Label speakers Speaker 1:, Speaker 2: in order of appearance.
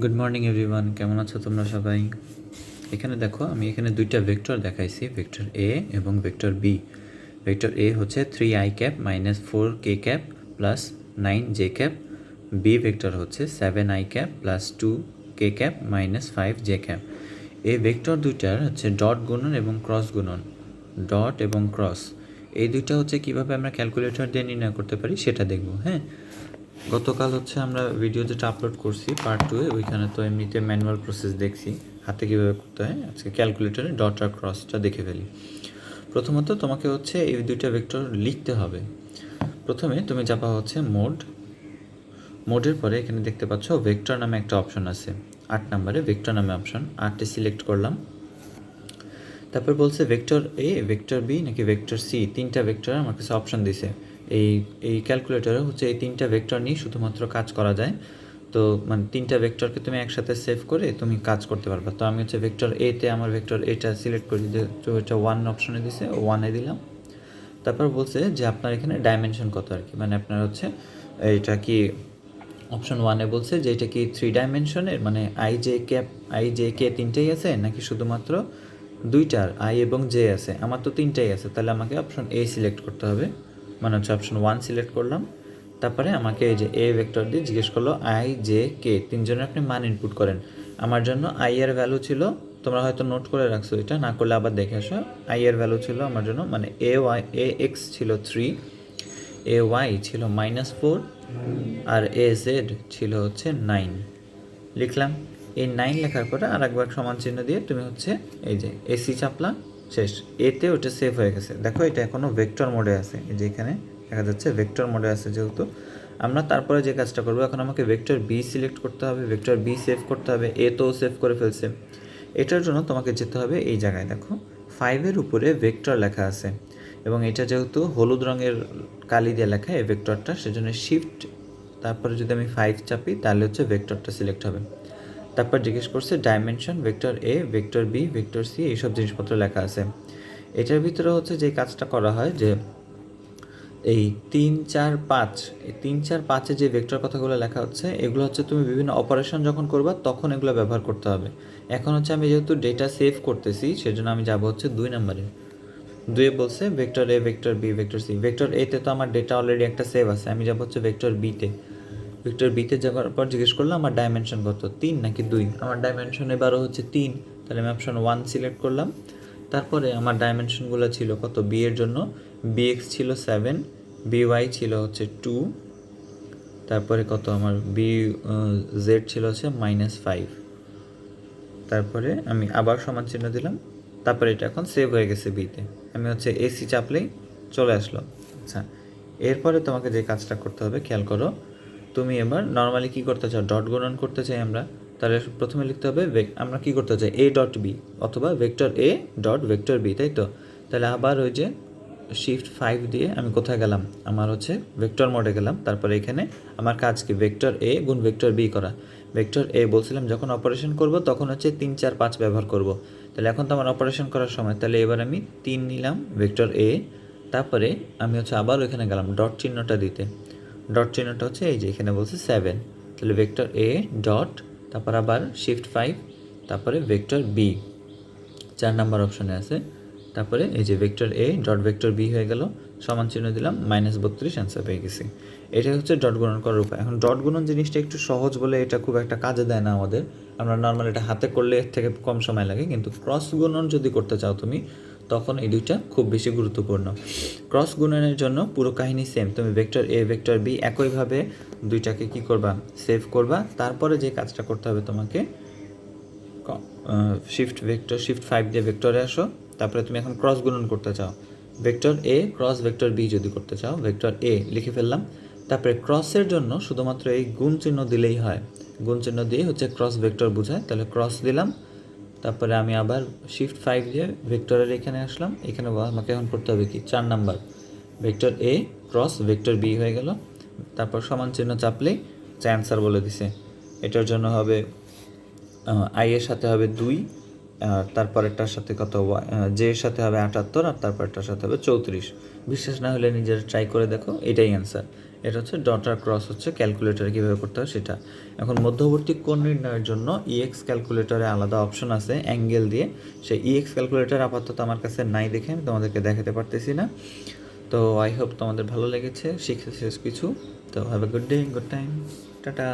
Speaker 1: Good morning everyone, কেমন আছো তোমরা সবাই? এখানে দেখো, আমি এখানে দুইটা ভেক্টর দেখাইছি, ভেক্টর এ এবং ভেক্টর বি। ভেক্টর এ হচ্ছে 3i cap minus 4k cap plus 9j cap. B vector হচ্ছে 7i cap plus 2k cap minus 5j cap. এই ভেক্টর দুইটার হচ্ছে ডট গুণন এবং ক্রস গুণন, ডট এবং ক্রস, এই দুইটা হচ্ছে কীভাবে আমরা ক্যালকুলেটর দিয়ে নির্ণয় করতে পারি সেটা দেখব। হ্যাঁ, গতকাল হচ্ছে আমরা ভিডিও যেটা আপলোড করছি পার্ট 2-এ, ওইখানে তো এমনিতে ম্যানুয়াল প্রসেস দেখছি হাতে কীভাবে করতে হয়। আজকে ক্যালকুলেটরে ডট আর ক্রসটা দেখে ফেলি। প্রথমত তোমাকে হচ্ছে এই দুইটা ভেক্টর লিখতে হবে। প্রথমে তুমি যাবা হচ্ছে মোডের পরে এখানে দেখতে পাচ্ছ ভেক্টর নামে একটা অপশন আছে, 8 নম্বরে ভেক্টর নামে অপশন, 8টে সিলেক্ট করলাম। তারপর বলছে ভেক্টর এ, ভেক্টর বি নাকি ভেক্টর সি, তিনটা ভেক্টর আমার কাছে অপশন দিছে। এই ক্যালকুলেটরে হচ্ছে এই তিনটা ভেক্টর নিয়ে শুধুমাত্র কাজ করা যায়। তো মানে তিনটা ভেক্টরকে তুমি একসাথে সেভ করে তুমি কাজ করতে পারবে। তো আমি হচ্ছে ভেক্টর এতে আমার ভেক্টর এটা সিলেক্ট করি, যে এটা 1 অপশনে দিছে, 1-এ দিলাম। তারপর বলছে যে আপনার এখানে ডাইমেনশন কত আর কি, মানে আপনার হচ্ছে এটা কি অপশন 1-এ বলছে যে এটা কি 3 ডাইমেনশনের, মানে আই জে কে তিনটেই আছে নাকি শুধুমাত্র দুইটার আই এবং জে আছে। আমার তো তিনটাই আছে, তাহলে আমাকে অপশন এ সিলেক্ট করতে হবে, মানে হচ্ছে অপশন 1 সিলেক্ট করলাম। তারপরে আমাকে এই যে এ ভেক্টর দিয়ে জিজ্ঞেস করলো আই জে কে তিনজনের আপনি মান ইনপুট করেন। আমার জন্য আই এর ভ্যালু ছিল, তোমরা হয়তো নোট করে রাখছো, এটা না করলে আবার দেখে আসো। আই এর ভ্যালু ছিল আমার জন্য, মানে এ এক্স ছিল 3, এ ওয়াই ছিল -4, আর এ জেড ছিল হচ্ছে 9। লিখলাম। এই 9 লেখার পরে আর একবার সমান চিহ্ন দিয়ে তুমি হচ্ছে এই যে এসি চাপলা, শেষ। এতে ওটা সেভ হয়ে গেছে। দেখো এটা এখনও ভেক্টর মোডে আছে, এই যে এখানে দেখা যাচ্ছে ভেক্টর মোডে আছে। যেহেতু আমরা তারপরে যে কাজটা করবো, এখন আমাকে ভেক্টর বি সিলেক্ট করতে হবে, ভেক্টর বি সেভ করতে হবে। এ তো সেভ করে ফেলছে। এটার জন্য তোমাকে যেতে হবে এই জায়গায়, দেখো 5-এর উপরে ভেক্টর লেখা আছে, এবং এটা যেহেতু হলুদ রঙের কালি দিয়ে লেখা এই ভেক্টরটা, সেজন্য শিফট তারপরে যদি আমি 5 চাপি তাহলে হচ্ছে ভেক্টরটা সিলেক্ট হবে। তারপর জিজ্ঞেস করছে dimension, vector A, vector B, vector C, এইসব জিনিসপত্র লেখা আছে। এটার ভিতরে হচ্ছে যে কাজটা করা হয় যে এই 3, 4, 5, এই 3, 4, 5-এ যে ভেক্টর কথাগুলো লেখা হচ্ছে, এগুলো হচ্ছে তুমি বিভিন্ন অপারেশন যখন করবা তখন এগুলো ব্যবহার করতে হবে। এখন হচ্ছে আমি যেহেতু ডেটা সেভ করতেছি, সেজন্য আমি যাব হচ্ছে 2 নম্বরে। 2-এ বলছে vector A, vector B, vector C. Vector এতে তো আমার ডেটা অলরেডি একটা সেভ আছে, আমি যাব হচ্ছে ভেক্টর বিতে। ভেক্টর বিতে যাওয়ার পর জিজ্ঞেস করলাম আমার ডাইমেনশন কত, 3 নাকি 2। আমার ডাইমেনশন এবারও হচ্ছে 3, তাহলে আমি অপশন 1 সিলেক্ট করলাম। তারপরে আমার ডাইমেনশনগুলো ছিল কত, বি এর জন্য bx ছিল 7, by ছিল হচ্ছে 2, তারপরে কত আমার z ছিল হচ্ছে -5। তারপরে আমি আবার সমান চিহ্ন দিলাম। তারপরে এটা এখন সেভ হয়ে গেছে বিতে। আমি হচ্ছে এসি চাপলেই চলে আসলো। আচ্ছা, এরপরে তোমাকে যে কাজটা করতে হবে খেয়াল করো। তুমি এবার নর্মালি কী করতে চাও, ডট গুণন করতে চাই আমরা, তাহলে প্রথমে লিখতে হবে আমরা কী করতে চাই, এ ডট বি অথবা vector A dot vector B, তাই তো? তাহলে আবার ওই যে শিফট 5 দিয়ে আমি কোথায় গেলাম, আমার হচ্ছে ভেক্টর মোডে গেলাম। তারপরে এখানে আমার কাজ কি, ভেক্টর এ গুণ ভেক্টর বি করা। ভেক্টর এ বলছিলাম যখন অপারেশন করব তখন হচ্ছে 3, 4, 5 ব্যবহার করব। তাহলে এখন তো আমার অপারেশন করার সময়, তাহলে এবার আমি 3 নিলাম ভেক্টর এ। তারপরে আমি হচ্ছে আবার ওইখানে গেলাম ডট চিহ্নটা দিতে। ডট চিহ্নটা হচ্ছে এই যে এখানে বলছে 7, তাহলে ভেক্টর এ ডট, তারপর আবার শিফট 5, তারপরে ভেক্টর বি 4 নাম্বার অপশনে আছে। তারপরে এই যে vector A dot vector B হয়ে গেল, সমান চিহ্ন দিলাম, -32 অ্যান্সার পেয়ে গেছি। এটা হচ্ছে ডট গুণন করার উপায়। এখন ডট গুণন জিনিসটা একটু সহজ বলে এটা খুব একটা কাজে দেয় না আমাদের, আমরা নর্মাল এটা হাতে করলে এর থেকে কম সময় লাগে। কিন্তু ক্রস গুণন যদি করতে চাও তুমি, তখন এই দুইটা খুব বেশি গুরুত্বপূর্ণ। ক্রস গুণনের জন্য পুরো কাহিনী সেম, তুমি ভেক্টর এ ভেক্টর বি একইভাবে দুইটাকে কি করবা, সেভ করবা। তারপরে যে কাজটা করতে হবে তোমাকে, শিফট 5 দিয়ে ভেক্টরে আসো। তারপরে তুমি এখন ক্রস গুণন করতে চাও, ভেক্টর এ ক্রস ভেক্টর বি যদি করতে চাও, ভেক্টর এ লিখে ফেললাম। তারপরে ক্রসের জন্য শুধুমাত্র এই গুণ চিহ্ন দিলেই হয়, গুণ চিহ্ন দিয়ে হচ্ছে ক্রস ভেক্টর বোঝায়, তাহলে ক্রস দিলাম। তারপরে আমি আবার শিফট 5 দিয়ে ভেক্টরের এখানে আসলাম। এখানে আমাকে এখন করতে হবে কি, 4 নাম্বার ভেক্টর এ ক্রস ভেক্টর বি হয়ে গেল। তারপর সমান চিহ্ন চাপলেই অ্যান্সার বলে দিছে। এটার জন্য হবে আই এর সাথে হবে 2, আর তারপরেরটার সাথে কত, জে এর সাথে হবে 78, আর তারপরেরটার সাথে হবে 34। বিশ্বাস না হলে নিজের ট্রাই করে দেখো, এটাই অ্যান্সার। এটা হচ্ছে ডট আর ক্রস হচ্ছে ক্যালকুলেটারে কীভাবে করতে হয় সেটা। এখন মধ্যবর্তী কোণ নির্ণয়ের জন্য ইএক্স ক্যালকুলেটরে আলাদা অপশন আছে অ্যাঙ্গেল দিয়ে। সেই ইএক্স ক্যালকুলেটর আপাতত আমার কাছে নাই দেখে আমি তোমাদেরকে দেখাতে পারতেছি না। তো আই হোপ তোমাদের ভালো লেগেছে, শিখেছে কিছু। তো have a good day, good time, tata.